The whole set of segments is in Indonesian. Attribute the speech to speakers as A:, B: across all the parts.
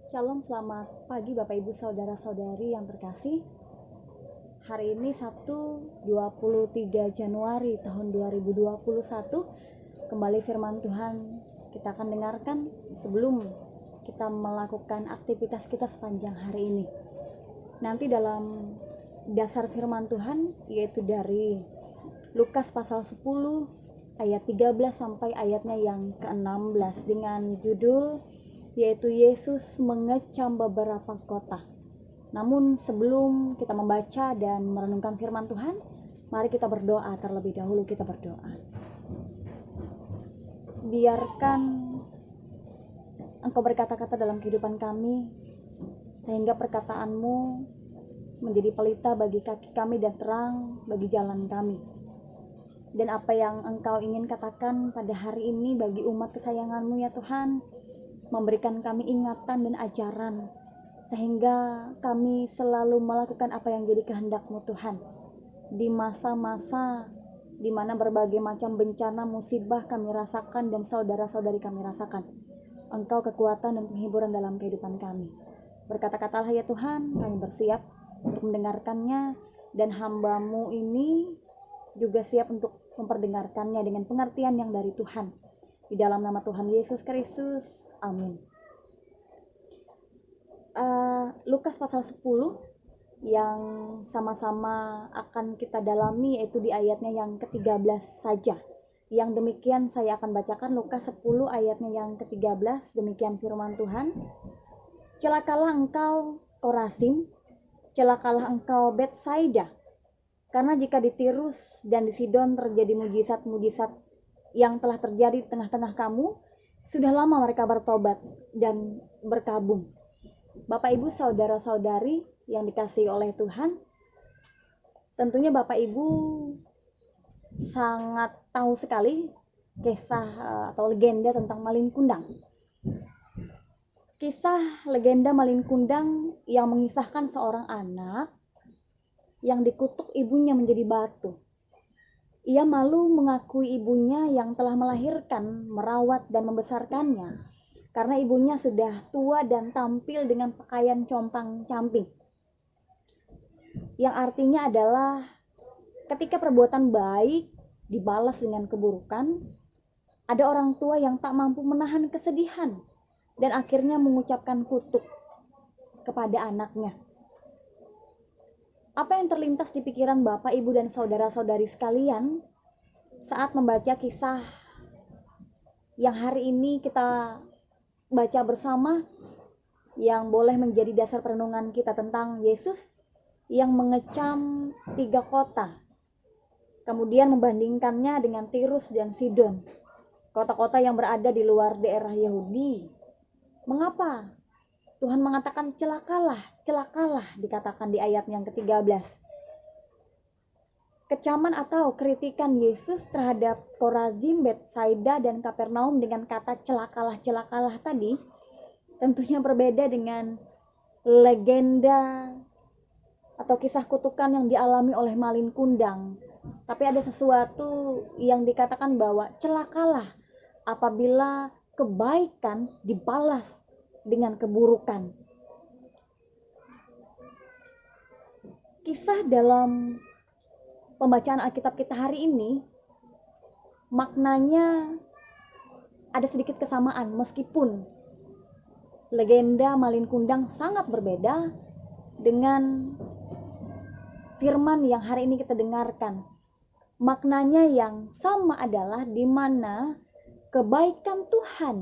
A: Shalom, selamat pagi Bapak Ibu Saudara-saudari yang terkasih. Hari ini Sabtu 23 Januari tahun 2021. Kembali firman Tuhan kita akan dengarkan sebelum kita melakukan aktivitas kita sepanjang hari ini. Nanti dalam dasar firman Tuhan yaitu dari Lukas pasal 10 ayat 13 sampai ayatnya yang ke-16 dengan judul yaitu Yesus mengecam beberapa kota. Namun sebelum kita membaca dan merenungkan firman Tuhan, mari kita berdoa terlebih dahulu. Kita berdoa. Biarkan Engkau berkata-kata dalam kehidupan kami, sehingga perkataanmu menjadi pelita bagi kaki kami dan terang bagi jalan kami. Dan apa yang Engkau ingin katakan pada hari ini bagi umat kesayanganmu ya Tuhan, memberikan kami ingatan dan ajaran, sehingga kami selalu melakukan apa yang jadi kehendak-Mu Tuhan. Di masa-masa di mana berbagai macam bencana musibah kami rasakan dan saudara-saudari kami rasakan, Engkau kekuatan dan penghiburan dalam kehidupan kami. Berkata-katalah ya Tuhan, kami bersiap untuk mendengarkannya, dan hamba-Mu ini juga siap untuk memperdengarkannya dengan pengertian yang dari Tuhan. Di dalam nama Tuhan Yesus Kristus, amin. Lukas pasal 10 yang sama-sama akan kita dalami yaitu di ayatnya yang ke-13 saja. Yang demikian saya akan bacakan Lukas 10 ayatnya yang ke-13, demikian firman Tuhan. Celakalah engkau Korazim, celakalah engkau Betsaida, karena jika di Tirus dan di Sidon terjadi mujizat-mujizat yang telah terjadi di tengah-tengah kamu, sudah lama mereka bertobat dan berkabung. Bapak Ibu saudara-saudari yang dikasihi oleh Tuhan, tentunya Bapak Ibu sangat tahu sekali kisah atau legenda tentang Malin Kundang. Kisah legenda Malin Kundang yang mengisahkan seorang anak yang dikutuk ibunya menjadi batu. Ia malu mengakui ibunya yang telah melahirkan, merawat, dan membesarkannya, karena ibunya sudah tua dan tampil dengan pakaian compang-camping. Yang artinya adalah ketika perbuatan baik dibalas dengan keburukan, ada orang tua yang tak mampu menahan kesedihan dan akhirnya mengucapkan kutuk kepada anaknya. Apa yang terlintas di pikiran Bapak, Ibu, dan saudara-saudari sekalian saat membaca kisah yang hari ini kita baca bersama, yang boleh menjadi dasar perenungan kita tentang Yesus yang mengecam 3 kota, kemudian membandingkannya dengan Tirus dan Sidon, kota-kota yang berada di luar daerah Yahudi. Mengapa Tuhan mengatakan celakalah, celakalah, dikatakan di ayat yang ke-13. Kecaman atau kritikan Yesus terhadap Korazim, Betsaida, dan Kapernaum dengan kata celakalah, celakalah tadi tentunya berbeda dengan legenda atau kisah kutukan yang dialami oleh Malin Kundang. Tapi ada sesuatu yang dikatakan bahwa celakalah apabila kebaikan dibalas dengan keburukan. Kisah dalam pembacaan Alkitab kita hari ini maknanya ada sedikit kesamaan, meskipun legenda Malin Kundang sangat berbeda dengan firman yang hari ini kita dengarkan. Maknanya yang sama adalah di mana kebaikan Tuhan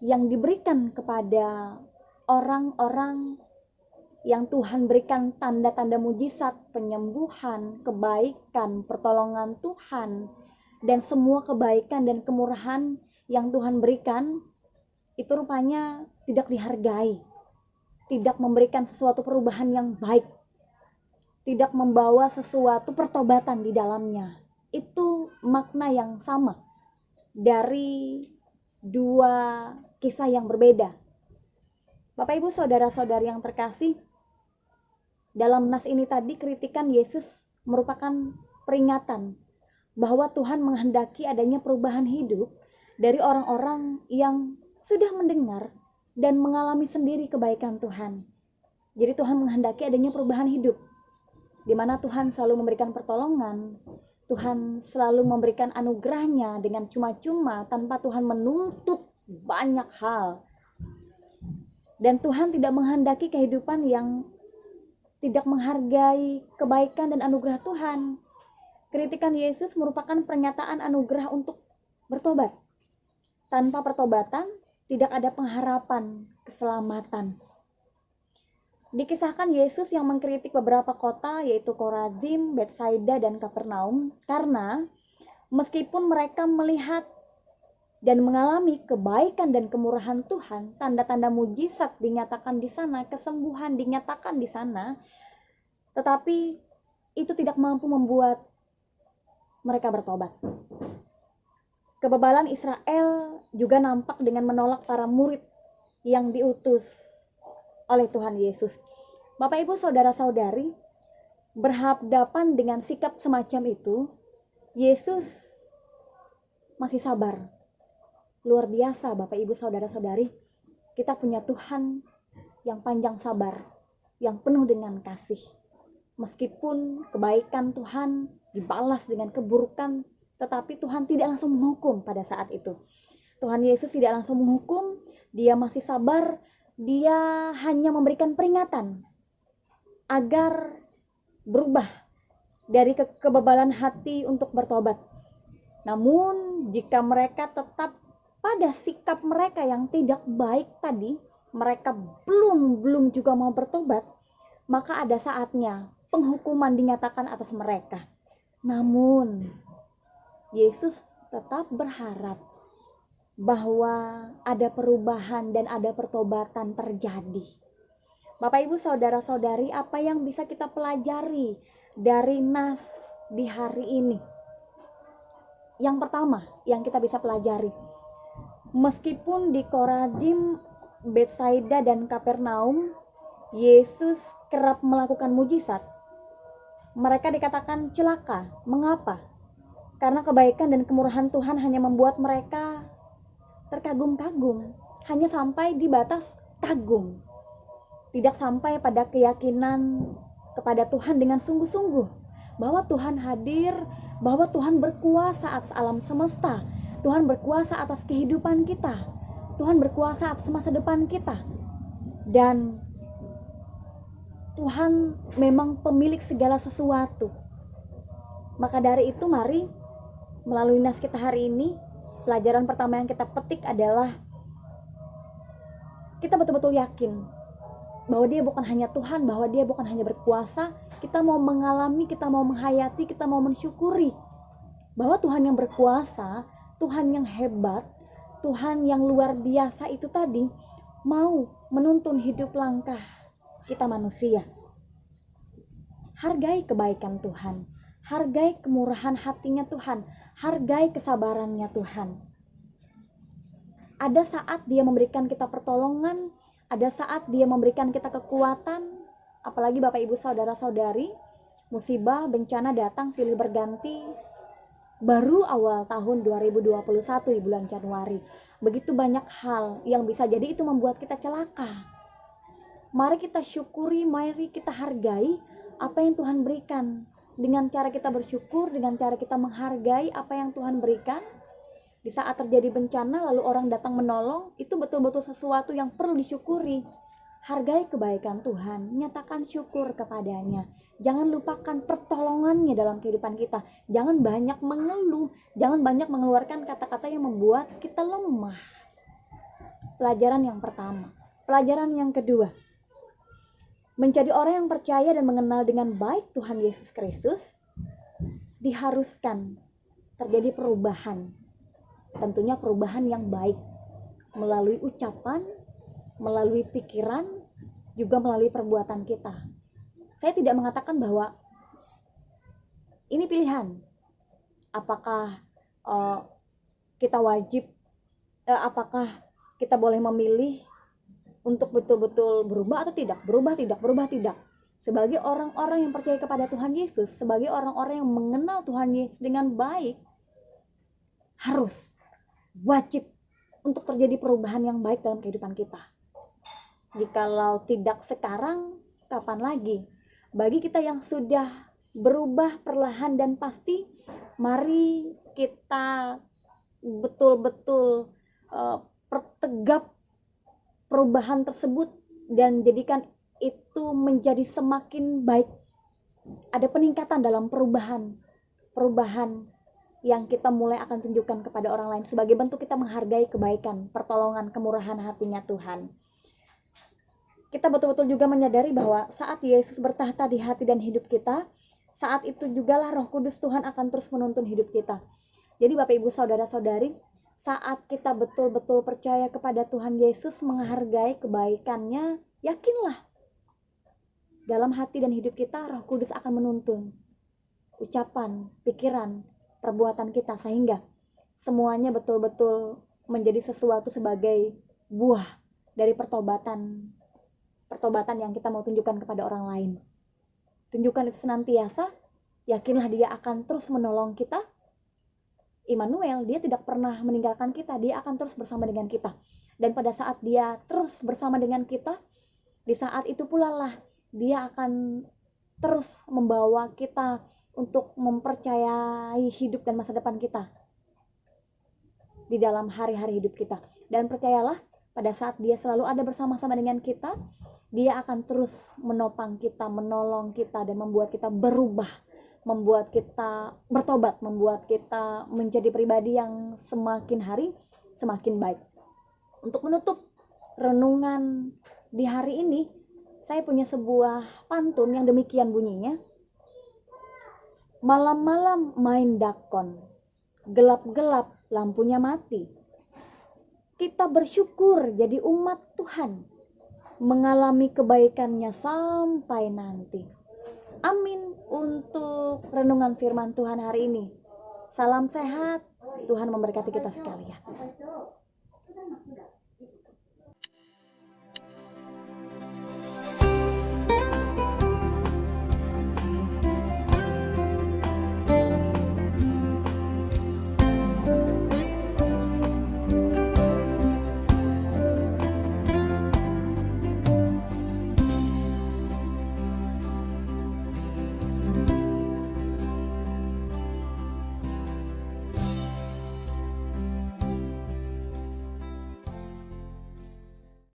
A: yang diberikan kepada orang-orang yang Tuhan berikan tanda-tanda mujizat, penyembuhan, kebaikan, pertolongan Tuhan, dan semua kebaikan dan kemurahan yang Tuhan berikan, itu rupanya tidak dihargai, tidak memberikan sesuatu perubahan yang baik, tidak membawa sesuatu pertobatan di dalamnya. Itu makna yang sama dari 2 kisah yang berbeda. Bapak Ibu saudara-saudari yang terkasih, dalam nas ini tadi kritikan Yesus merupakan peringatan bahwa Tuhan menghendaki adanya perubahan hidup dari orang-orang yang sudah mendengar dan mengalami sendiri kebaikan Tuhan. Jadi Tuhan menghendaki adanya perubahan hidup, di mana Tuhan selalu memberikan pertolongan, Tuhan selalu memberikan anugerahnya dengan cuma-cuma tanpa Tuhan menuntut banyak hal. Dan Tuhan tidak menghendaki kehidupan yang tidak menghargai kebaikan dan anugerah Tuhan. Kritikan Yesus merupakan pernyataan anugerah untuk bertobat. Tanpa pertobatan, tidak ada pengharapan keselamatan. Dikisahkan Yesus yang mengkritik beberapa kota, yaitu Korazim, Betsaida, dan Kapernaum, karena meskipun mereka melihat dan mengalami kebaikan dan kemurahan Tuhan, tanda-tanda mujizat dinyatakan di sana, kesembuhan dinyatakan di sana, tetapi itu tidak mampu membuat mereka bertobat. Kebebalan Israel juga nampak dengan menolak para murid yang diutus oleh Tuhan Yesus. Bapak Ibu saudara-saudari, berhadapan dengan sikap semacam itu, Yesus masih sabar. Luar biasa Bapak Ibu saudara-saudari, kita punya Tuhan yang panjang sabar, yang penuh dengan kasih. Meskipun kebaikan Tuhan dibalas dengan keburukan, tetapi Tuhan tidak langsung menghukum pada saat itu. Tuhan Yesus tidak langsung menghukum, dia masih sabar, dia hanya memberikan peringatan agar berubah dari kebebalan hati untuk bertobat. Namun jika mereka tetap pada sikap mereka yang tidak baik tadi, mereka belum juga mau bertobat, maka ada saatnya penghukuman dinyatakan atas mereka. Namun Yesus tetap berharap bahwa ada perubahan dan ada pertobatan terjadi. Bapak Ibu saudara-saudari, apa yang bisa kita pelajari dari nas di hari ini? Yang pertama yang kita bisa pelajari, meskipun di Korazim, Betsaida, dan Kapernaum Yesus kerap melakukan mujizat, mereka dikatakan celaka. Mengapa? Karena kebaikan dan kemurahan Tuhan hanya membuat mereka terkagum-kagum, hanya sampai di batas kagum, tidak sampai pada keyakinan kepada Tuhan dengan sungguh-sungguh bahwa Tuhan hadir, bahwa Tuhan berkuasa atas alam semesta, Tuhan berkuasa atas kehidupan kita, Tuhan berkuasa atas masa depan kita, dan Tuhan memang pemilik segala sesuatu. Maka dari itu mari melalui nas kita hari ini, pelajaran pertama yang kita petik adalah kita betul-betul yakin bahwa dia bukan hanya Tuhan, bahwa dia bukan hanya berkuasa. Kita mau mengalami, kita mau menghayati, kita mau mensyukuri bahwa Tuhan yang berkuasa, Tuhan yang hebat, Tuhan yang luar biasa itu tadi mau menuntun hidup langkah kita manusia. Hargai kebaikan Tuhan, hargai kemurahan hatinya Tuhan, hargai kesabarannya Tuhan. Ada saat dia memberikan kita pertolongan, ada saat dia memberikan kita kekuatan. Apalagi Bapak Ibu saudara-saudari, musibah, bencana datang silih berganti. Baru awal tahun 2021 di bulan Januari, begitu banyak hal yang bisa jadi itu membuat kita celaka. Mari kita syukuri, mari kita hargai apa yang Tuhan berikan. Dengan cara kita bersyukur, dengan cara kita menghargai apa yang Tuhan berikan. Di saat terjadi bencana lalu orang datang menolong, itu betul-betul sesuatu yang perlu disyukuri. Hargai kebaikan Tuhan, nyatakan syukur kepadanya. Jangan lupakan pertolongannya dalam kehidupan kita. Jangan banyak mengeluh, jangan banyak mengeluarkan kata-kata yang membuat kita lemah. Pelajaran yang pertama. Pelajaran yang kedua, menjadi orang yang percaya dan mengenal dengan baik Tuhan Yesus Kristus, diharuskan terjadi perubahan. Tentunya perubahan yang baik, melalui ucapan, melalui pikiran, juga melalui perbuatan kita. Saya tidak mengatakan bahwa ini pilihan. Apakah kita wajib, apakah kita boleh memilih untuk betul-betul berubah atau tidak, berubah tidak. Sebagai orang-orang yang percaya kepada Tuhan Yesus, sebagai orang-orang yang mengenal Tuhan Yesus dengan baik, harus, wajib untuk terjadi perubahan yang baik dalam kehidupan kita. Jikalau tidak sekarang, kapan lagi? Bagi kita yang sudah berubah perlahan dan pasti, mari kita betul-betul pertegap perubahan tersebut dan jadikan itu menjadi semakin baik. Ada peningkatan dalam perubahan yang kita mulai akan tunjukkan kepada orang lain sebagai bentuk kita menghargai kebaikan, pertolongan, kemurahan hatinya Tuhan. Kita betul-betul juga menyadari bahwa saat Yesus bertahta di hati dan hidup kita, saat itu jugalah Roh Kudus Tuhan akan terus menuntun hidup kita. Jadi Bapak Ibu Saudara-saudari, saat kita betul-betul percaya kepada Tuhan Yesus, menghargai kebaikannya, yakinlah dalam hati dan hidup kita Roh Kudus akan menuntun ucapan, pikiran, perbuatan kita, sehingga semuanya betul-betul menjadi sesuatu sebagai buah dari pertobatan yang kita mau tunjukkan kepada orang lain. Tunjukkan itu senantiasa, yakinlah dia akan terus menolong kita. Immanuel, dia tidak pernah meninggalkan kita, dia akan terus bersama dengan kita. Dan pada saat dia terus bersama dengan kita, di saat itu pula lah dia akan terus membawa kita untuk mempercayai hidup dan masa depan kita di dalam hari-hari hidup kita. Dan percayalah, pada saat dia selalu ada bersama-sama dengan kita, dia akan terus menopang kita, menolong kita, dan membuat kita berubah, membuat kita bertobat, membuat kita menjadi pribadi yang semakin hari semakin baik. Untuk menutup renungan di hari ini, saya punya sebuah pantun yang demikian bunyinya. Malam-malam main dakon, gelap-gelap lampunya mati. Kita bersyukur jadi umat Tuhan, mengalami kebaikannya sampai nanti. Amin untuk renungan firman Tuhan hari ini. Salam sehat, Tuhan memberkati kita sekalian.